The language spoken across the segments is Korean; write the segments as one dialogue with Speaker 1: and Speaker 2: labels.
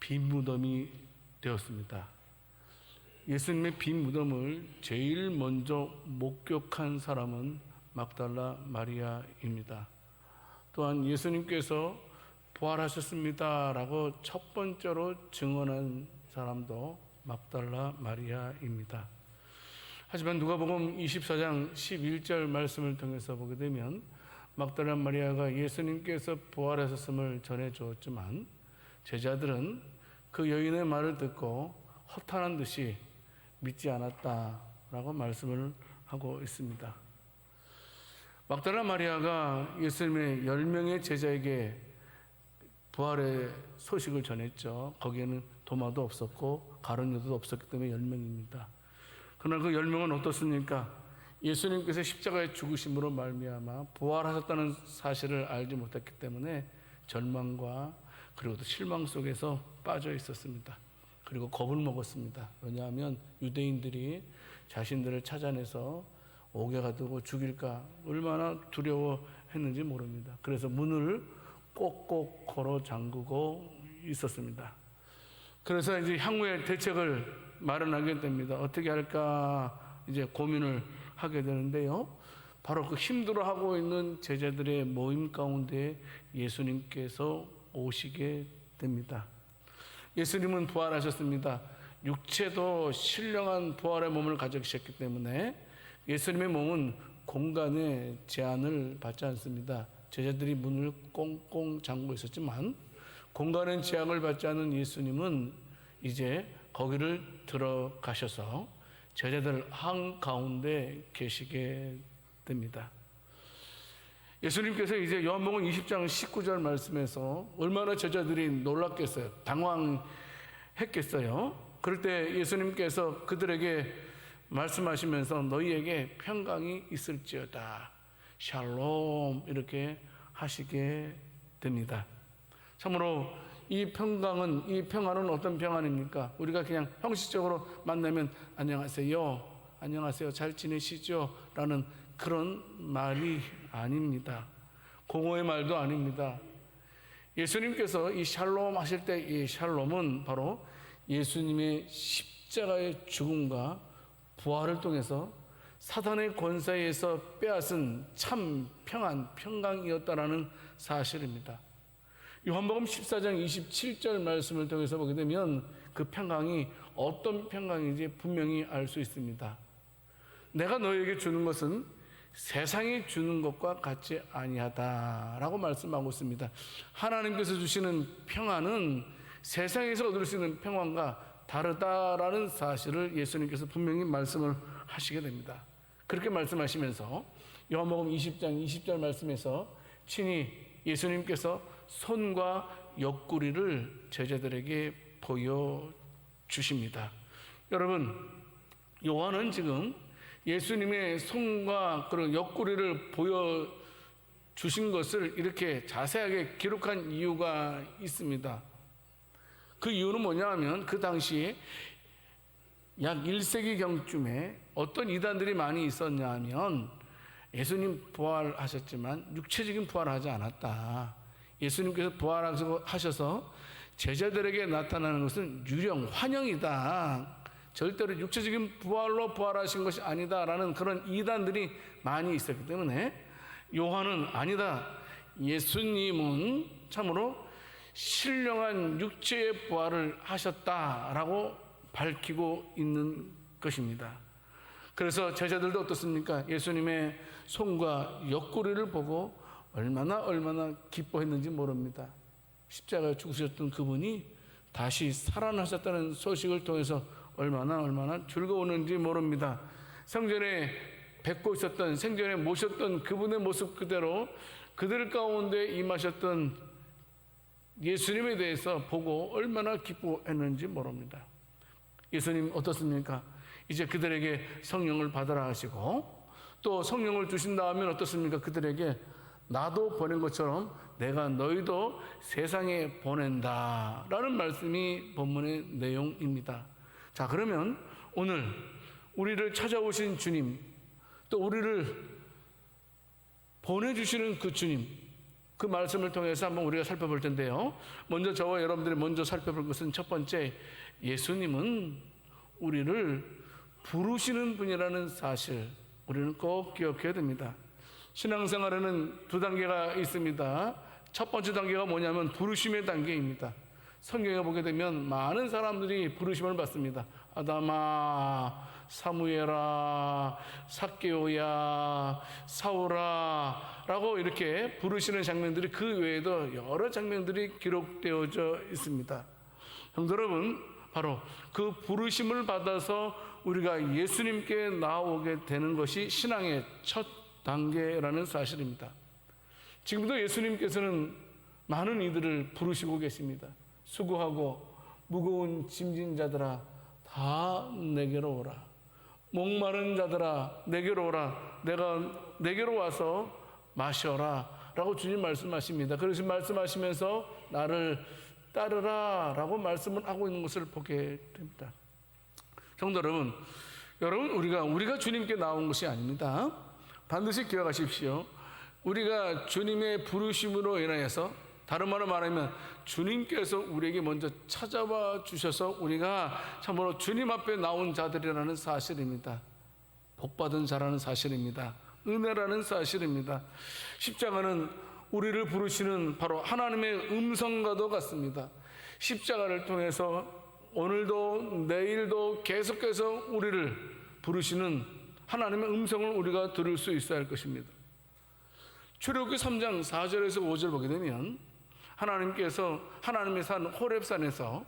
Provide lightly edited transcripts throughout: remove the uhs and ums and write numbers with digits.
Speaker 1: 빈 무덤이 되었습니다. 예수님의 빈 무덤을 제일 먼저 목격한 사람은 막달라 마리아입니다. 또한 예수님께서 부활하셨습니다 라고 첫 번째로 증언한 사람도 막달라 마리아입니다. 하지만 누가복음 24장 11절 말씀을 통해서 보게 되면 막달라 마리아가 예수님께서 부활하셨음을 전해주었지만 제자들은 그 여인의 말을 듣고 허탄한 듯이 믿지 않았다라고 말씀을 하고 있습니다. 막달라 마리아가 예수님의 10명의 제자에게 부활의 소식을 전했죠. 거기에는 도마도 없었고 가룟유다도 없었기 때문에 10명입니다. 그러나 그 10명은 어떻습니까? 예수님께서 십자가의 죽으심으로 말미암아 부활하셨다는 사실을 알지 못했기 때문에 절망과 그리고 또 실망 속에서 빠져 있었습니다. 그리고 겁을 먹었습니다. 왜냐하면 유대인들이 자신들을 찾아내서 옥에 가두고 죽일까 얼마나 두려워했는지 모릅니다. 그래서 문을 꼭꼭 걸어 잠그고 있었습니다. 그래서 이제 향후의 대책을 마련하게 됩니다. 어떻게 할까 이제 고민을 하게 되는데요. 바로 그 힘들어하고 있는 제자들의 모임 가운데 예수님께서 오시게 됩니다. 예수님은 부활하셨습니다. 육체도 신령한 부활의 몸을 가지고 계셨기 때문에 예수님의 몸은 공간의 제한을 받지 않습니다. 제자들이 문을 꽁꽁 잠그고 있었지만 공간의 제한을 받지 않은 예수님은 이제 거기를 들어가셔서 제자들 한가운데 계시게 됩니다. 예수님께서 이제 요한복음 20장 19절 말씀에서 얼마나 제자들이 놀랐겠어요. 당황했겠어요. 그럴 때 예수님께서 그들에게 말씀하시면서 너희에게 평강이 있을지어다. 샬롬 이렇게 하시게 됩니다. 참으로 이 평안은 어떤 평안입니까? 우리가 그냥 형식적으로 만나면 안녕하세요, 안녕하세요, 잘 지내시죠? 라는 그런 말이 아닙니다. 공허의 말도 아닙니다. 예수님께서 이 샬롬 하실 때 이 샬롬은 바로 예수님의 십자가의 죽음과 부활을 통해서 사단의 권세에서 빼앗은 참 평강이었다라는 사실입니다. 요한복음 14장 27절 말씀을 통해서 보게 되면 그 평강이 어떤 평강인지 분명히 알 수 있습니다. 내가 너에게 주는 것은 세상이 주는 것과 같지 아니하다라고 말씀하고 있습니다. 하나님께서 주시는 평안은 세상에서 얻을 수 있는 평안과 다르다라는 사실을 예수님께서 분명히 말씀을 하시게 됩니다. 그렇게 말씀하시면서 요한복음 20장 20절 말씀에서 친히 예수님께서 손과 옆구리를 제자들에게 보여주십니다. 여러분, 요한은 지금 예수님의 손과 그런 옆구리를 보여주신 것을 이렇게 자세하게 기록한 이유가 있습니다. 그 이유는 뭐냐 하면 그 당시에 약 1세기경쯤에 어떤 이단들이 많이 있었냐 하면 예수님 부활하셨지만 육체적인 부활하지 않았다. 예수님께서 부활하셔서 제자들에게 나타나는 것은 유령, 환영이다. 절대로 육체적인 부활로 부활하신 것이 아니다라는 그런 이단들이 많이 있었기 때문에 요한은 아니다. 예수님은 참으로 신령한 육체의 부활을 하셨다라고 밝히고 있는 것입니다. 그래서 제자들도 어떻습니까? 예수님의 손과 옆구리를 보고 얼마나 기뻐했는지 모릅니다. 십자가에 죽으셨던 그분이 다시 살아나셨다는 소식을 통해서 얼마나 즐거웠는지 모릅니다. 생전에 뵙고 있었던, 생전에 모셨던 그분의 모습 그대로 그들 가운데 임하셨던 예수님에 대해서 보고 얼마나 기뻐했는지 모릅니다. 예수님 어떻습니까? 이제 그들에게 성령을 받으라 하시고 또 성령을 주신 다음에 어떻습니까? 그들에게 나도 보낸 것처럼 내가 너희도 세상에 보낸다 라는 말씀이 본문의 내용입니다. 자, 그러면 오늘 우리를 찾아오신 주님, 또 우리를 보내주시는 그 주님, 그 말씀을 통해서 한번 우리가 살펴볼 텐데요. 먼저 저와 여러분들이 먼저 살펴볼 것은 첫 번째, 예수님은 우리를 부르시는 분이라는 사실, 우리는 꼭 기억해야 됩니다. 신앙생활에는 두 단계가 있습니다. 첫 번째 단계가 뭐냐면 부르심의 단계입니다. 성경에 보게 되면 많은 사람들이 부르심을 받습니다. 아담아, 사무엘아, 삭개오야, 사울아 라고 이렇게 부르시는 장면들이 그 외에도 여러 장면들이 기록되어져 있습니다. 성도 여러분, 바로 그 부르심을 받아서 우리가 예수님께 나오게 되는 것이 신앙의 첫 단계라는 사실입니다. 지금도 예수님께서는 많은 이들을 부르시고 계십니다. 수고하고 무거운 짐진 자들아 다 내게로 오라. 목마른 자들아 내게로 오라. 내가 내게로 와서 마셔라 라고 주님 말씀하십니다. 그래서 말씀하시면서 나를 따르라 라고 말씀을 하고 있는 것을 보게 됩니다. 성도 여러분, 우리가 주님께 나온 것이 아닙니다. 반드시 기억하십시오. 우리가 주님의 부르심으로 인하여서, 다른 말로 말하면 주님께서 우리에게 먼저 찾아와 주셔서 우리가 참으로 주님 앞에 나온 자들이라는 사실입니다. 복받은 자라는 사실입니다. 은혜라는 사실입니다. 십자가는 우리를 부르시는 바로 하나님의 음성과도 같습니다. 십자가를 통해서 오늘도 내일도 계속해서 우리를 부르시는 하나님의 음성을 우리가 들을 수 있어야 할 것입니다. 출애굽기 3장 4절에서 5절 보게 되면 하나님께서 하나님의 산 호렙산에서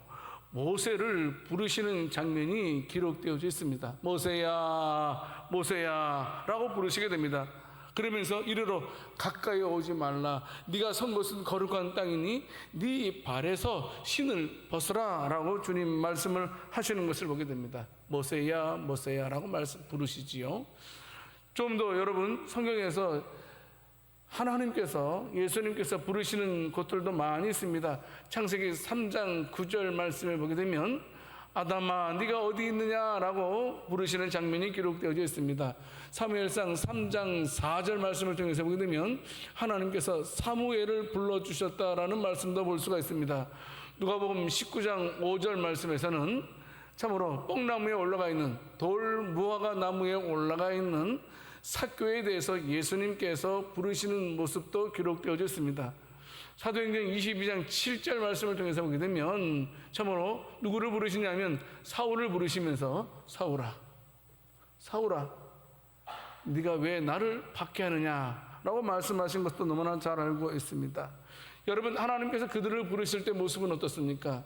Speaker 1: 모세를 부르시는 장면이 기록되어져 있습니다. 모세야 모세야 라고 부르시게 됩니다. 그러면서 이르러 가까이 오지 말라. 네가 선 곳은 거룩한 땅이니 네 발에서 신을 벗으라 라고 주님 말씀을 하시는 것을 보게 됩니다. 모세야 모세야 라고 부르시지요. 좀 더 여러분, 성경에서 하나님께서, 예수님께서 부르시는 곳들도 많이 있습니다. 창세기 3장 9절 말씀을 보게 되면 아담아 네가 어디 있느냐라고 부르시는 장면이 기록되어져 있습니다. 사무엘상 3장 4절 말씀을 통해서 보게 되면 하나님께서 사무엘을 불러주셨다라는 말씀도 볼 수가 있습니다. 누가복음 19장 5절 말씀에서는 참으로 뽕나무에 올라가 있는, 돌 무화과 나무에 올라가 있는 삭개오에 대해서 예수님께서 부르시는 모습도 기록되어져 있습니다. 사도행전 22장 7절 말씀을 통해서 보게 되면 참으로 누구를 부르시냐면 사울을 부르시면서 사울아 사울아 네가 왜 나를 박해하느냐 라고 말씀하신 것도 너무나 잘 알고 있습니다. 여러분, 하나님께서 그들을 부르실 때 모습은 어떻습니까?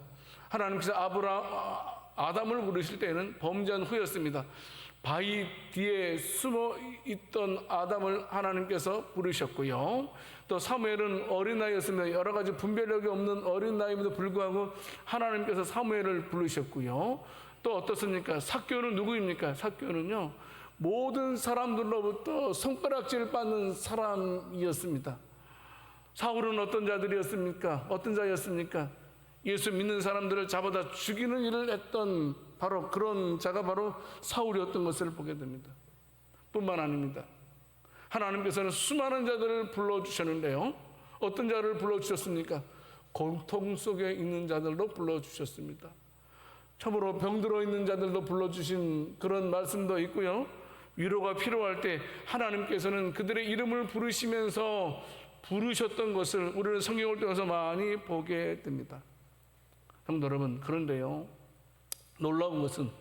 Speaker 1: 하나님께서 아담을 부르실 때는 범죄한 후였습니다. 바위 뒤에 숨어 있던 아담을 하나님께서 부르셨고요. 또 사무엘은 어린아이였으며 여러 가지 분별력이 없는 어린아이임에도 불구하고 하나님께서 사무엘을 부르셨고요. 또 어떻습니까? 삭개오는 누구입니까? 삭개오는요, 모든 사람들로부터 손가락질 받는 사람이었습니다. 사울은 어떤 자들이었습니까? 어떤 자였습니까? 예수 믿는 사람들을 잡아다 죽이는 일을 했던 바로 그런 자가 바로 사울이었던 것을 보게 됩니다. 뿐만 아닙니다. 하나님께서는 수많은 자들을 불러주셨는데요. 어떤 자를 불러주셨습니까? 고통 속에 있는 자들도 불러주셨습니다. 참으로 병들어 있는 자들도 불러주신 그런 말씀도 있고요. 위로가 필요할 때 하나님께서는 그들의 이름을 부르시면서 부르셨던 것을 우리는 성경을 통해서 많이 보게 됩니다. 성도 여러분, 그런데요, 놀라운 것은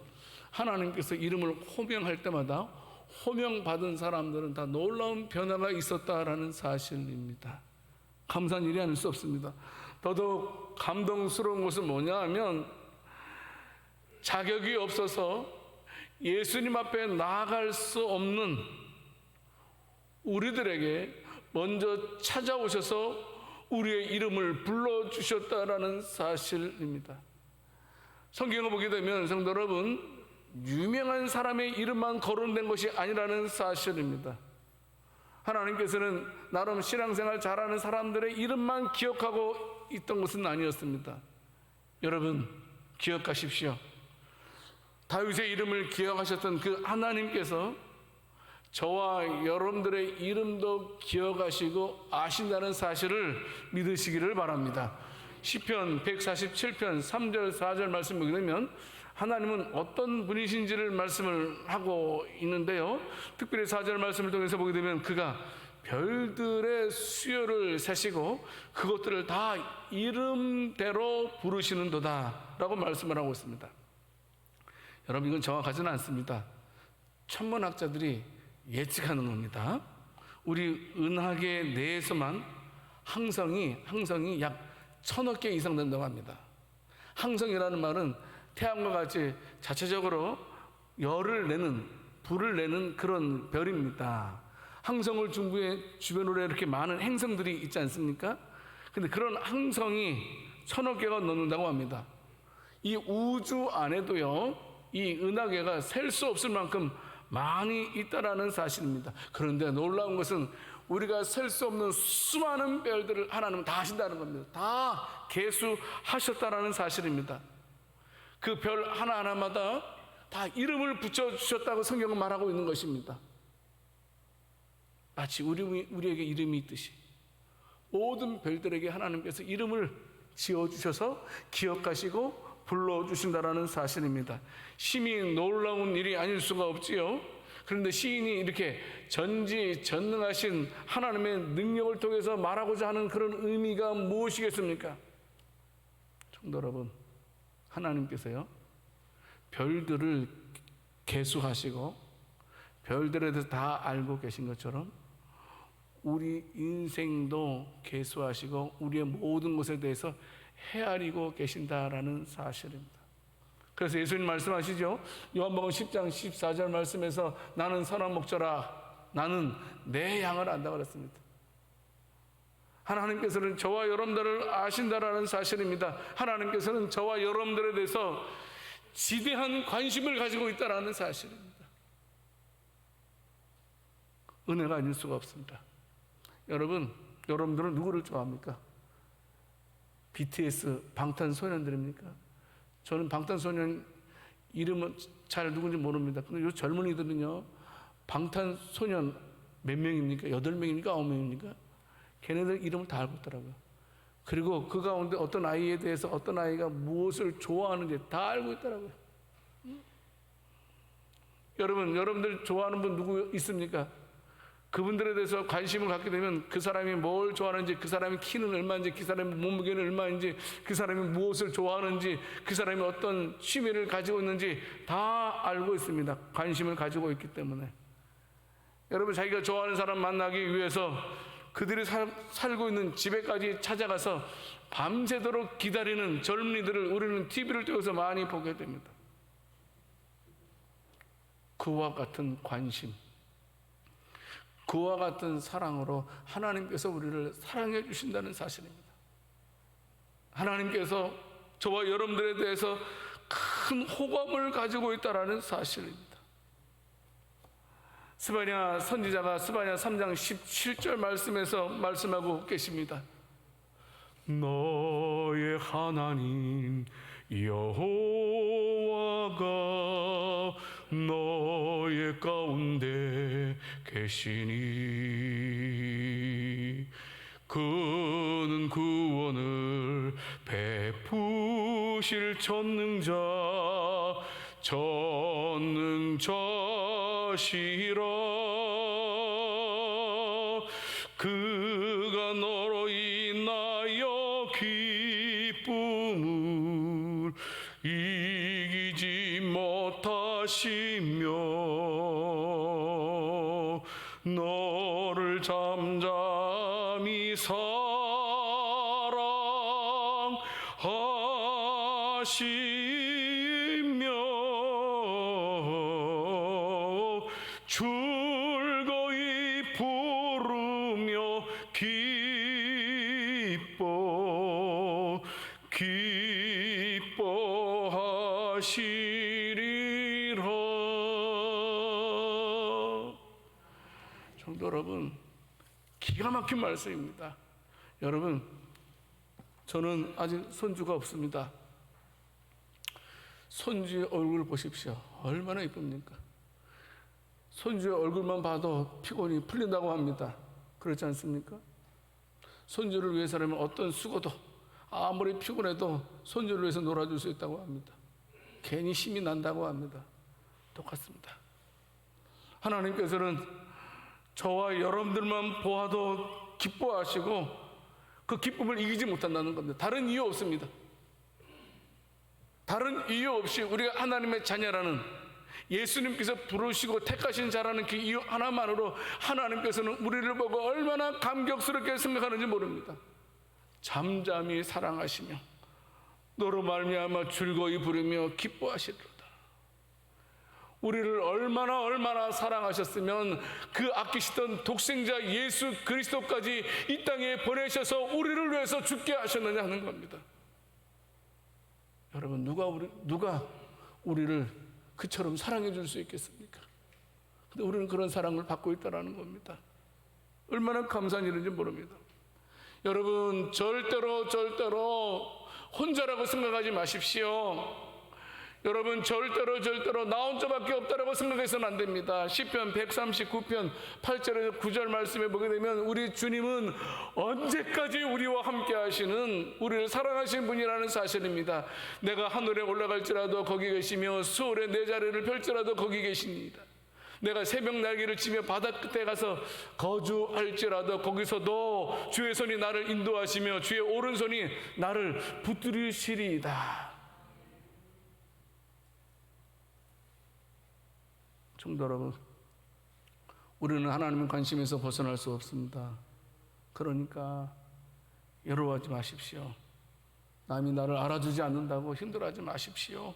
Speaker 1: 하나님께서 이름을 호명할 때마다 호명받은 사람들은 다 놀라운 변화가 있었다라는 사실입니다. 감사한 일이 아닐 수 없습니다. 더더욱 감동스러운 것은 뭐냐 하면 자격이 없어서 예수님 앞에 나아갈 수 없는 우리들에게 먼저 찾아오셔서 우리의 이름을 불러주셨다라는 사실입니다. 성경을 보게 되면 성도 여러분, 유명한 사람의 이름만 거론된 것이 아니라는 사실입니다. 하나님께서는 나름 신앙생활 잘하는 사람들의 이름만 기억하고 있던 것은 아니었습니다. 여러분, 기억하십시오. 다윗의 이름을 기억하셨던 그 하나님께서 저와 여러분들의 이름도 기억하시고 아신다는 사실을 믿으시기를 바랍니다. 시편 147편 3절 4절 말씀 보게 되면 하나님은 어떤 분이신지를 말씀을 하고 있는데요, 특별히 4절 말씀을 통해서 보게 되면 그가 별들의 수요를 세시고 그것들을 다 이름대로 부르시는도다 라고 말씀을 하고 있습니다. 여러분, 이건 정확하지는 않습니다. 천문학자들이 예측하는 겁니다. 우리 은하계 내에서만 항성이 약 1000억 개 이상 된다고 합니다. 항성이라는 말은 태양과 같이 자체적으로 열을 내는, 불을 내는 그런 별입니다. 항성을 주변으로 이렇게 많은 행성들이 있지 않습니까? 근데 그런 항성이 1000억 개가 넘는다고 합니다. 이 우주 안에도요, 이 은하계가 셀 수 없을 만큼 많이 있다라는 사실입니다. 그런데 놀라운 것은 우리가 셀 수 없는 수많은 별들을 하나님은 다 하신다는 겁니다. 다 계수하셨다라는 사실입니다. 그 별 하나하나마다 다 이름을 붙여주셨다고 성경은 말하고 있는 것입니다. 마치 우리에게 이름이 있듯이 모든 별들에게 하나님께서 이름을 지어주셔서 기억하시고 불러주신다라는 사실입니다. 심히 놀라운 일이 아닐 수가 없지요. 그런데 시인이 이렇게 전지전능하신 하나님의 능력을 통해서 말하고자 하는 그런 의미가 무엇이겠습니까? 성도 여러분, 하나님께서요, 별들을 계수하시고 별들에 대해서 다 알고 계신 것처럼 우리 인생도 계수하시고 우리의 모든 것에 대해서 헤아리고 계신다라는 사실입니다. 그래서 예수님 말씀하시죠. 요한복음 10장 14절 말씀에서 나는 선한 목자라, 나는 내 양을 안다고 그랬습니다. 하나님께서는 저와 여러분들을 아신다라는 사실입니다. 하나님께서는 저와 여러분들에 대해서 지대한 관심을 가지고 있다라는 사실입니다. 은혜가 아닐 수가 없습니다. 여러분들은 누구를 좋아합니까? BTS, 방탄소년들입니까? 저는 방탄소년 이름은 잘 누군지 모릅니다. 근데 요 젊은이들은요, 방탄소년 몇 명입니까? 8명입니까? 9명입니까? 걔네들 이름을 다 알고 있더라고요. 그리고 그 가운데 어떤 아이에 대해서 어떤 아이가 무엇을 좋아하는지 다 알고 있더라고요. 여러분들 좋아하는 분 누구 있습니까? 그분들에 대해서 관심을 갖게 되면 그 사람이 뭘 좋아하는지, 그 사람의 키는 얼마인지, 그 사람의 몸무게는 얼마인지, 그 사람이 무엇을 좋아하는지, 그 사람이 어떤 취미를 가지고 있는지 다 알고 있습니다. 관심을 가지고 있기 때문에. 여러분, 자기가 좋아하는 사람 만나기 위해서 그들이 살고 있는 집에까지 찾아가서 밤새도록 기다리는 젊은이들을 우리는 TV를 통해서 많이 보게 됩니다. 그와 같은 관심, 그와 같은 사랑으로 하나님께서 우리를 사랑해 주신다는 사실입니다. 하나님께서 저와 여러분들에 대해서 큰 호감을 가지고 있다는 사실입니다. 스바냐 선지자가 스바냐 3장 17절 말씀에서 말씀하고 계십니다. 너의 하나님 여호와가 너의 가운데 계시니 그는 구원을 베푸실 전능자시라. 그가 너로 인하여 기쁨을 이기지 못하시며 너를 잠잠히 사랑하시며 즐거이 부르며 기뻐하시리라. 성도 여러분, 기가 막힌 말씀입니다. 여러분, 저는 아직 손주가 없습니다. 손주의 얼굴 보십시오. 얼마나 이쁩니까? 손주의 얼굴만 봐도 피곤이 풀린다고 합니다. 그렇지 않습니까? 손주를 위해서라면 어떤 수고도, 아무리 피곤해도 손주를 위해서 놀아줄 수 있다고 합니다. 괜히 힘이 난다고 합니다. 똑같습니다. 하나님께서는 저와 여러분들만 보아도 기뻐하시고 그 기쁨을 이기지 못한다는 겁니다. 다른 이유 없습니다. 다른 이유 없이 우리가 하나님의 자녀라는, 예수님께서 부르시고 택하신 자라는 그 이유 하나만으로 하나님께서는 우리를 보고 얼마나 감격스럽게 생각하는지 모릅니다. 잠잠히 사랑하시며 너로 말미암아 즐거이 부르며 기뻐하시리로다. 우리를 얼마나 사랑하셨으면 그 아끼시던 독생자 예수 그리스도까지 이 땅에 보내셔서 우리를 위해서 죽게 하셨느냐 하는 겁니다. 여러분, 누가 우리를 그처럼 사랑해 줄 수 있겠습니까? 근데 우리는 그런 사랑을 받고 있다는 겁니다. 얼마나 감사한 일인지 모릅니다. 여러분, 절대로 혼자라고 생각하지 마십시오. 여러분, 절대로 나 혼자밖에 없다라고 생각해서는 안 됩니다. 시편 139편 8절에서 9절 말씀에 보게 되면 우리 주님은 언제까지 우리와 함께 하시는, 우리를 사랑하시는 분이라는 사실입니다. 내가 하늘에 올라갈지라도 거기 계시며 수월에 내 자리를 펼지라도 거기 계십니다. 내가 새벽 날개를 치며 바다 끝에 가서 거주할지라도 거기서도 주의 손이 나를 인도하시며 주의 오른손이 나를 붙들으시리이다. 성도 여러분, 우리는 하나님의 관심에서 벗어날 수 없습니다. 그러니까 괴로워하지 마십시오. 남이 나를 알아주지 않는다고 힘들어하지 마십시오.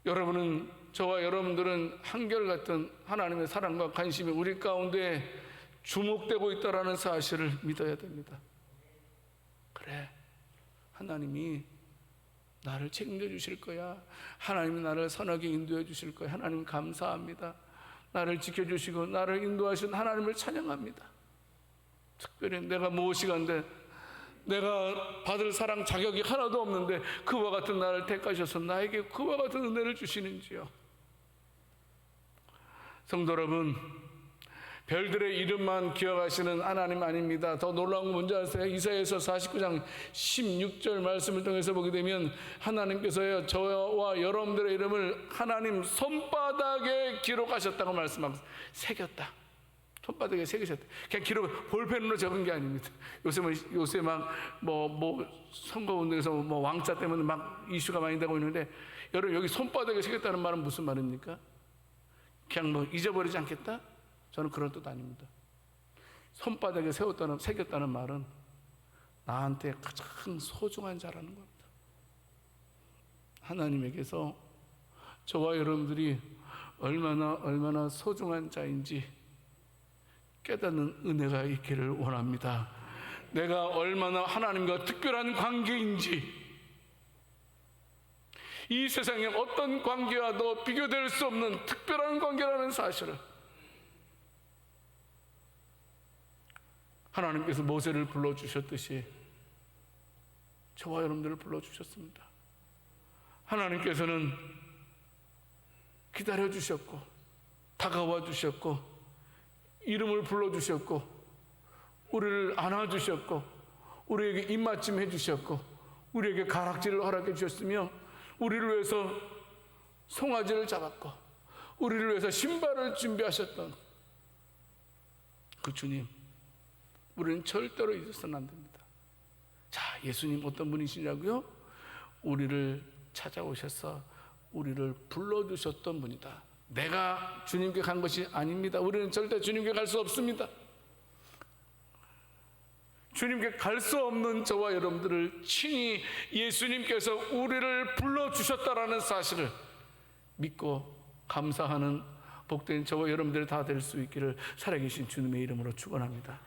Speaker 1: 여러분은, 저와 여러분들은 한결같은 하나님의 사랑과 관심이 우리 가운데 주목되고 있다는 사실을 믿어야 됩니다. 그래, 하나님이 나를 책임져 주실 거야. 하나님이 나를 선하게 인도해 주실 거야. 하나님 감사합니다. 나를 지켜주시고 나를 인도하신 하나님을 찬양합니다. 특별히 내가 무엇이간데 내가 받을 사랑 자격이 하나도 없는데 그와 같은 나를 택하셔서 나에게 그와 같은 은혜를 주시는지요. 성도 여러분, 별들의 이름만 기억하시는 하나님 아닙니다. 더 놀라운 건 뭔지 아세요? 이사야서 49장 16절 말씀을 통해서 보게 되면 하나님께서요, 저와 여러분들의 이름을 하나님 손바닥에 기록하셨다고 말씀합니다. 새겼다. 손바닥에 새기셨다. 그냥 기록, 볼펜으로 적은 게 아닙니다. 요새 막 선거운동에서 왕자 때문에 막 이슈가 많이 되고 있는데, 여러분, 여기 손바닥에 새겼다는 말은 무슨 말입니까? 그냥 잊어버리지 않겠다? 저는 그런 뜻 아닙니다. 손바닥에 새겼다는 말은 나한테 가장 소중한 자라는 겁니다. 하나님에게서 저와 여러분들이 얼마나 소중한 자인지 깨닫는 은혜가 있기를 원합니다. 내가 얼마나 하나님과 특별한 관계인지, 이 세상에 어떤 관계와도 비교될 수 없는 특별한 관계라는 사실을 하나님께서 모세를 불러주셨듯이 저와 여러분들을 불러주셨습니다. 하나님께서는 기다려주셨고 다가와 주셨고 이름을 불러주셨고 우리를 안아주셨고 우리에게 입맞춤 해주셨고 우리에게 가락지를 허락해 주셨으며 우리를 위해서 송아지를 잡았고 우리를 위해서 신발을 준비하셨던 그 주님, 우리는 절대로 잊어서는 안 됩니다. 자, 예수님 어떤 분이시냐고요? 우리를 찾아오셔서 우리를 불러주셨던 분이다. 내가 주님께 간 것이 아닙니다. 우리는 절대 주님께 갈 수 없습니다. 주님께 갈 수 없는 저와 여러분들을 친히 예수님께서 우리를 불러주셨다라는 사실을 믿고 감사하는 복된 저와 여러분들이 다 될 수 있기를 살아계신 주님의 이름으로 축원합니다.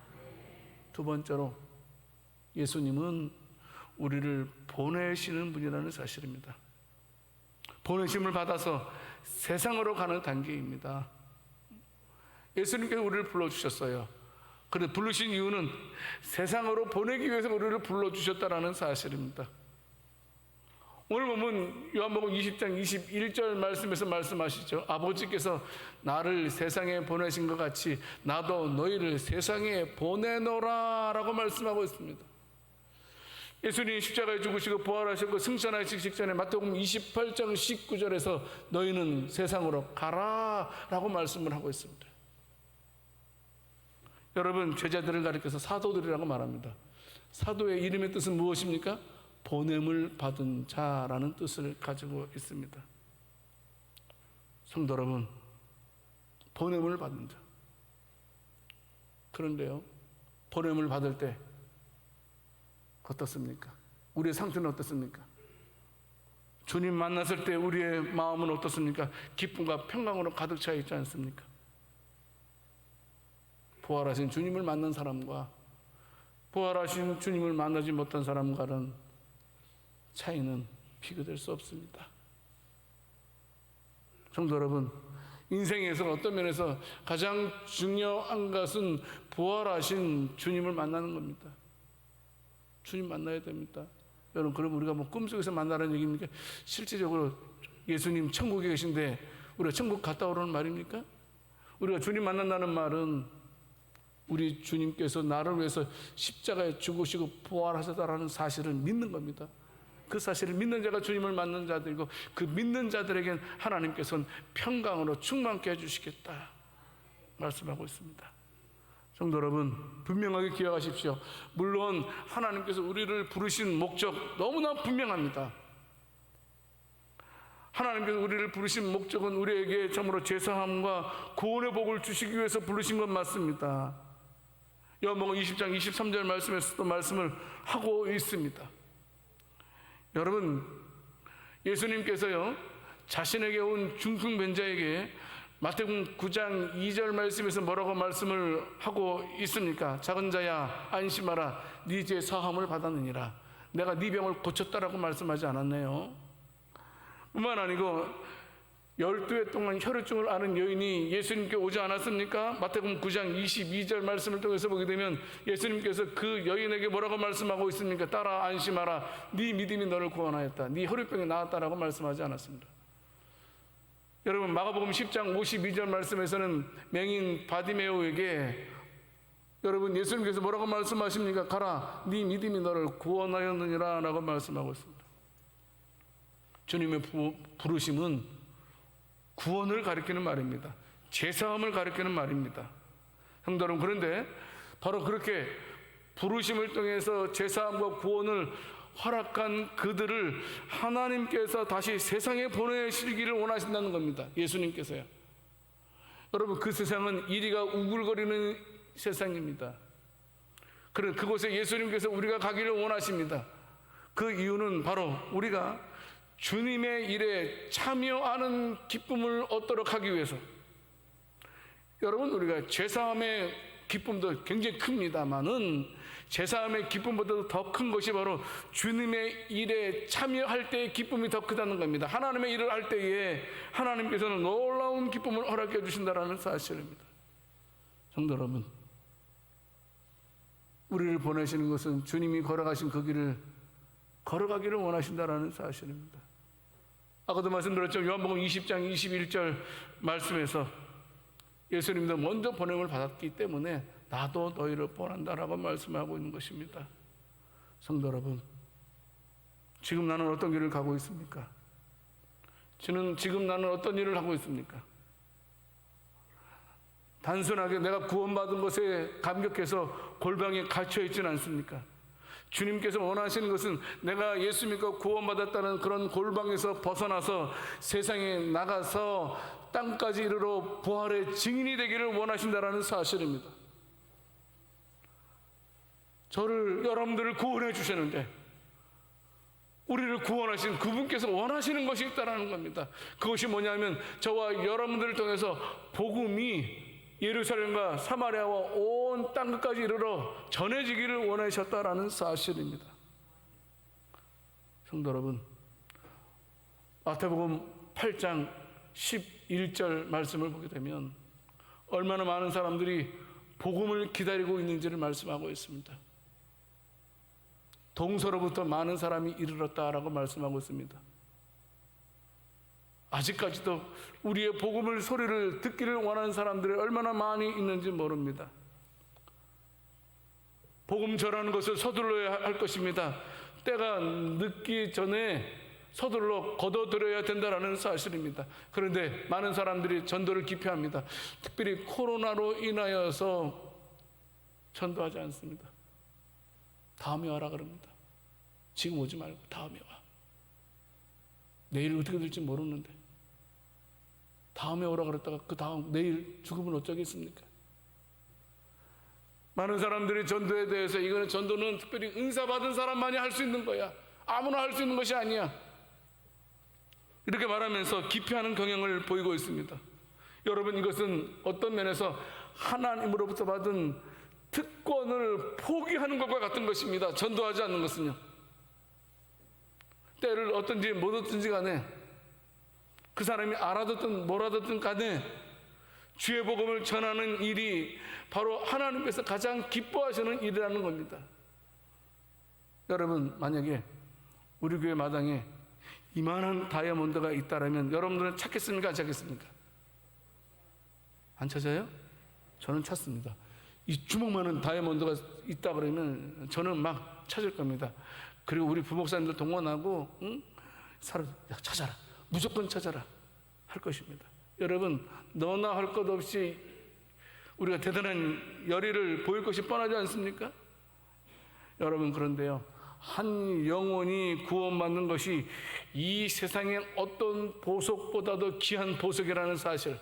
Speaker 1: 두 번째로, 예수님은 우리를 보내시는 분이라는 사실입니다. 보내심을 받아서 세상으로 가는 단계입니다. 예수님께서 우리를 불러주셨어요. 그런데 부르신 이유는 세상으로 보내기 위해서 우리를 불러주셨다는 사실입니다. 오늘 보면 요한복음 20장 21절 말씀에서 말씀하시죠. 아버지께서 나를 세상에 보내신 것 같이 나도 너희를 세상에 보내노라 라고 말씀하고 있습니다. 예수님이 십자가에 죽으시고 부활하시고 승천하시기 직전에 마태복음 28장 19절에서 너희는 세상으로 가라 라고 말씀을 하고 있습니다. 여러분, 제자들을 가리켜서 사도들이라고 말합니다. 사도의 이름의 뜻은 무엇입니까? 보냄을 받은 자라는 뜻을 가지고 있습니다. 성도 여러분, 보냄을 받은 자. 그런데요, 보냄을 받을 때 어떻습니까? 우리의 상태는 어떻습니까? 주님 만났을 때 우리의 마음은 어떻습니까? 기쁨과 평강으로 가득 차 있지 않습니까? 부활하신 주님을 만난 사람과 부활하신 주님을 만나지 못한 사람과는 차이는 비교될 수 없습니다. 성도 여러분, 인생에서 어떤 면에서 가장 중요한 것은 부활하신 주님을 만나는 겁니다. 주님 만나야 됩니다. 여러분, 그럼 우리가 뭐 꿈속에서 만나라는 얘기입니까? 실제적으로 예수님 천국에 계신데 우리가 천국 갔다 오라는 말입니까? 우리가 주님 만난다는 말은 우리 주님께서 나를 위해서 십자가에 죽으시고 부활하셨다라는 사실을 믿는 겁니다. 그 사실을 믿는 자가 주님을 만난 자들이고 그 믿는 자들에겐 하나님께서는 평강으로 충만케 해주시겠다 말씀하고 있습니다. 성도 여러분, 분명하게 기억하십시오. 물론 하나님께서 우리를 부르신 목적 너무나 분명합니다. 하나님께서 우리를 부르신 목적은 우리에게 참으로 죄사함과 구원의 복을 주시기 위해서 부르신 건 맞습니다. 요한복음 20장 23절 말씀에서도 말씀을 하고 있습니다. 여러분, 예수님께서요 자신에게 온 중풍변자에게 마태복음 9장 2절 말씀에서 뭐라고 말씀을 하고 있습니까? 작은 자야 안심하라, 네 죄 사함을 받았느니라. 내가 네 병을 고쳤다라고 말씀하지 않았네요. 뿐만 아니고 12해 동안 혈우증을 앓은 여인이 예수님께 오지 않았습니까? 마태복음 9장 22절 말씀을 통해서 보게 되면 예수님께서 그 여인에게 뭐라고 말씀하고 있습니까? 따라 안심하라, 네 믿음이 너를 구원하였다, 네 혈우병이 나았다라고 말씀하지 않았습니다. 여러분, 마가복음 10장 52절 말씀에서는 맹인 바디메오에게 여러분 예수님께서 뭐라고 말씀하십니까? 가라, 네 믿음이 너를 구원하였느니라 라고 말씀하고 있습니다. 주님의 부르심은 구원을 가리키는 말입니다. 죄사함을 가리키는 말입니다. 성도 여러분, 그런데 바로 그렇게 부르심을 통해서 죄사함과 구원을 허락한 그들을 하나님께서 다시 세상에 보내시기를 원하신다는 겁니다. 예수님께서요. 여러분, 그 세상은 이리가 우글거리는 세상입니다. 그런 그곳에 예수님께서 우리가 가기를 원하십니다. 그 이유는 바로 우리가 주님의 일에 참여하는 기쁨을 얻도록 하기 위해서. 여러분, 우리가 죄사함의 기쁨도 굉장히 큽니다만은 제사함의 기쁨보다도 더 큰 것이 바로 주님의 일에 참여할 때의 기쁨이 더 크다는 겁니다. 하나님의 일을 할 때에 하나님께서는 놀라운 기쁨을 허락해 주신다는 사실입니다. 성도 여러분, 우리를 보내시는 것은 주님이 걸어가신 그 길을 걸어가기를 원하신다는 사실입니다. 아까도 말씀드렸죠. 요한복음 20장 21절 말씀에서 예수님도 먼저 보냄을 받았기 때문에 나도 너희를 보낸다라고 말씀하고 있는 것입니다. 성도 여러분, 지금 나는 어떤 길을 가고 있습니까? 지금 나는 어떤 일을 하고 있습니까? 단순하게 내가 구원받은 것에 감격해서 골방에 갇혀 있지는 않습니까? 주님께서 원하시는 것은 내가 예수 믿고 구원받았다는 그런 골방에서 벗어나서 세상에 나가서 땅까지 이르러 부활의 증인이 되기를 원하신다는 사실입니다. 여러분들을 구원해 주셨는데 우리를 구원하신 그분께서 원하시는 것이 있다는 겁니다. 그것이 뭐냐면 저와 여러분들을 통해서 복음이 예루살렘과 사마리아와 온 땅끝까지 이르러 전해지기를 원하셨다라는 사실입니다. 성도 여러분, 마태복음 8장 11절 말씀을 보게 되면 얼마나 많은 사람들이 복음을 기다리고 있는지를 말씀하고 있습니다. 동서로부터 많은 사람이 이르렀다라고 말씀하고 있습니다. 아직까지도 우리의 복음을 소리를 듣기를 원하는 사람들이 얼마나 많이 있는지 모릅니다. 복음 전하는 것을 서둘러야 할 것입니다. 때가 늦기 전에 서둘러 거둬들여야 된다는 사실입니다. 그런데 많은 사람들이 전도를 기피합니다. 특별히 코로나로 인하여서 전도하지 않습니다. 다음에 와라 그럽니다. 지금 오지 말고 다음에 와. 내일 어떻게 될지 모르는데 다음에 오라 그랬다가 그 다음 내일 죽으면 어쩌겠습니까? 많은 사람들이 전도에 대해서 이거는 전도는 특별히 은사 받은 사람만이 할 수 있는 거야. 아무나 할 수 있는 것이 아니야. 이렇게 말하면서 기피하는 경향을 보이고 있습니다. 여러분, 이것은 어떤 면에서 하나님으로부터 받은 특권을 포기하는 것과 같은 것입니다. 전도하지 않는 것은요. 때를 어떤지 못 얻든지 간에 그 사람이 알아듣든 못 알아듣든 간에 주의 복음을 전하는 일이 바로 하나님께서 가장 기뻐하시는 일이라는 겁니다. 여러분, 만약에 우리 교회 마당에 이만한 다이아몬드가 있다라면 여러분들은 찾겠습니까? 안 찾겠습니까? 안 찾아요? 저는 찾습니다. 이 주먹만한 다이아몬드가 있다 그러면 저는 막 찾을 겁니다. 그리고 우리 부목사님들 동원하고 야, 찾아라. 무조건 찾아라 할 것입니다. 여러분, 너나 할 것 없이 우리가 대단한 열의를 보일 것이 뻔하지 않습니까? 여러분, 그런데요, 한 영혼이 구원받는 것이 이 세상의 어떤 보석보다도 귀한 보석이라는 사실,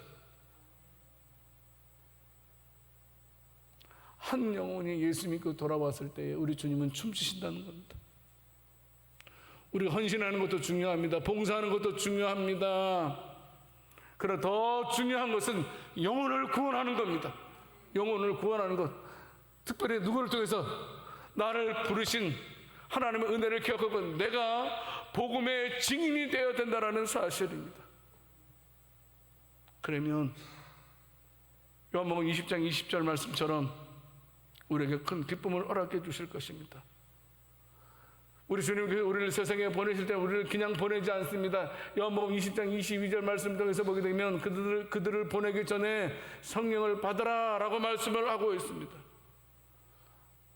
Speaker 1: 한 영혼이 예수 믿고 돌아왔을 때에 우리 주님은 춤추신다는 겁니다. 우리가 헌신하는 것도 중요합니다. 봉사하는 것도 중요합니다. 그러나 더 중요한 것은 영혼을 구원하는 겁니다. 영혼을 구원하는 것, 특별히 누구를 통해서 나를 부르신 하나님의 은혜를 기억하고 내가 복음의 증인이 되어야 된다는 사실입니다. 그러면 요한복음 20장 20절 말씀처럼 우리에게 큰 기쁨을 허락해 주실 것입니다. 우리 주님께서 우리를 세상에 보내실 때 우리를 그냥 보내지 않습니다. 요한복음 20장 22절 말씀 통해서 보게 되면 그들을 보내기 전에 성령을 받으라 라고 말씀을 하고 있습니다.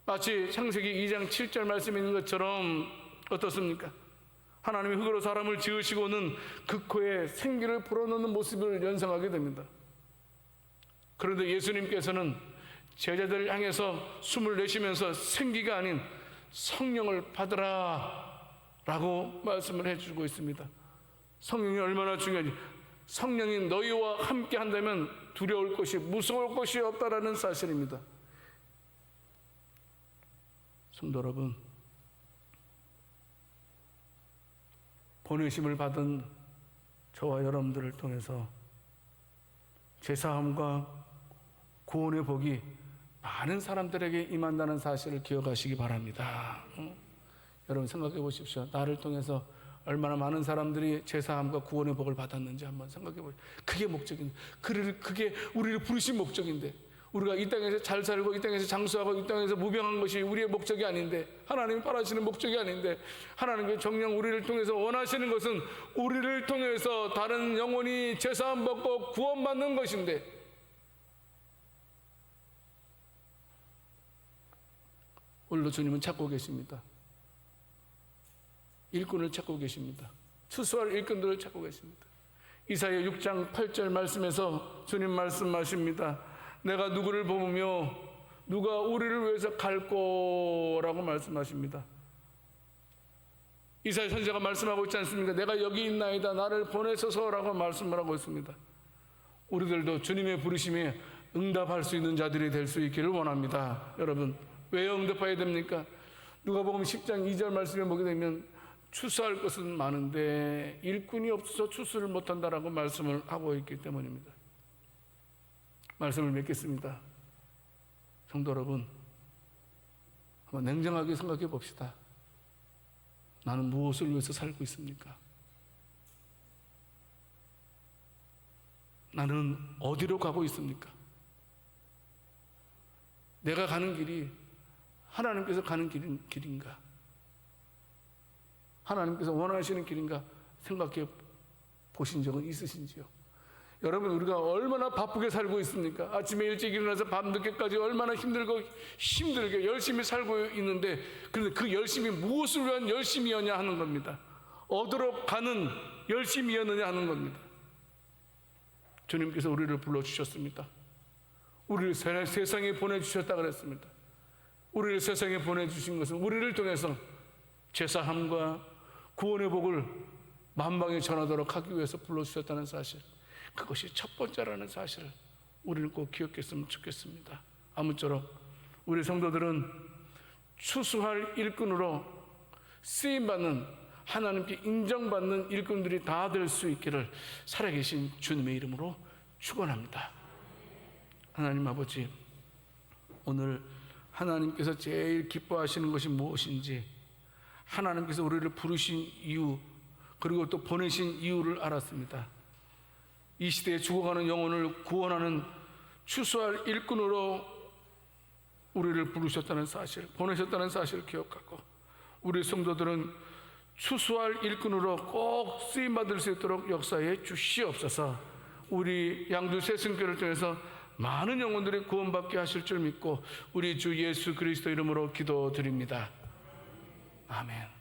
Speaker 1: 마치 창세기 2장 7절 말씀에 있는 것처럼 어떻습니까? 하나님이 흙으로 사람을 지으시고는 그 코에 생기를 불어넣는 모습을 연상하게 됩니다. 그런데 예수님께서는 제자들을 향해서 숨을 내쉬면서 생기가 아닌 성령을 받으라 라고 말씀을 해주고 있습니다. 성령이 얼마나 중요한지, 성령이 너희와 함께 한다면 두려울 것이 무서울 것이 없다라는 사실입니다. 성도 여러분, 보내심을 받은 저와 여러분들을 통해서 제사함과 구원의 복이 많은 사람들에게 임한다는 사실을 기억하시기 바랍니다. 여러분 생각해 보십시오. 나를 통해서 얼마나 많은 사람들이 제사함과 구원의 복을 받았는지 한번 생각해 보십시오. 그게 목적인데, 그게 우리를 부르신 목적인데, 우리가 이 땅에서 잘 살고 이 땅에서 장수하고 이 땅에서 무병한 것이 우리의 목적이 아닌데, 하나님이 바라시는 목적이 아닌데, 하나님께 정녕 우리를 통해서 원하시는 것은 우리를 통해서 다른 영혼이 제사함 받고 구원받는 것인데, 오늘도 주님은 찾고 계십니다. 일꾼을 찾고 계십니다. 추수할 일꾼들을 찾고 계십니다. 이사야 6장 8절 말씀에서 주님 말씀하십니다. 내가 누구를 보며 누가 우리를 위해서 갈 거라고 말씀하십니다. 이사야 선지자가 말씀하고 있지 않습니까? 내가 여기 있나이다 나를 보내소서라고 말씀을 하고 있습니다. 우리들도 주님의 부르심에 응답할 수 있는 자들이 될 수 있기를 원합니다. 여러분, 왜 응답해야 됩니까? 누가복음 10장 2절 말씀에 보게 되면 추수할 것은 많은데 일꾼이 없어서 추수를 못한다라고 말씀을 하고 있기 때문입니다. 말씀을 맺겠습니다. 성도 여러분, 한번 냉정하게 생각해 봅시다. 나는 무엇을 위해서 살고 있습니까? 나는 어디로 가고 있습니까? 내가 가는 길이 하나님께서 가는 길인가? 하나님께서 원하시는 길인가 생각해 보신 적은 있으신지요? 여러분, 우리가 얼마나 바쁘게 살고 있습니까? 아침에 일찍 일어나서 밤늦게까지 얼마나 힘들게 열심히 살고 있는데, 그런데 그 열심이 무엇을 위한 열심이었냐 하는 겁니다. 얻으러 가는 열심이었느냐 하는 겁니다. 주님께서 우리를 불러주셨습니다. 우리를 세상에 보내주셨다 그랬습니다. 우리를 세상에 보내주신 것은 우리를 통해서 제사함과 구원의 복을 만방에 전하도록 하기 위해서 불러주셨다는 사실, 그것이 첫 번째라는 사실을 우리는 꼭 기억했으면 좋겠습니다. 아무쪼록 우리 성도들은 추수할 일꾼으로 쓰임받는, 하나님께 인정받는 일꾼들이 다 될 수 있기를 살아계신 주님의 이름으로 축원합니다. 하나님 아버지, 오늘 하나님께서 제일 기뻐하시는 것이 무엇인지, 하나님께서 우리를 부르신 이유, 그리고 또 보내신 이유를 알았습니다. 이 시대에 죽어가는 영혼을 구원하는 추수할 일꾼으로 우리를 부르셨다는 사실, 보내셨다는 사실을 기억하고, 우리 성도들은 추수할 일꾼으로 꼭 쓰임받을 수 있도록 역사해 주시옵소서. 우리 양주 새순교를 통해서 많은 영혼들이 구원받게 하실 줄 믿고 우리 주 예수 그리스도 이름으로 기도드립니다. 아멘.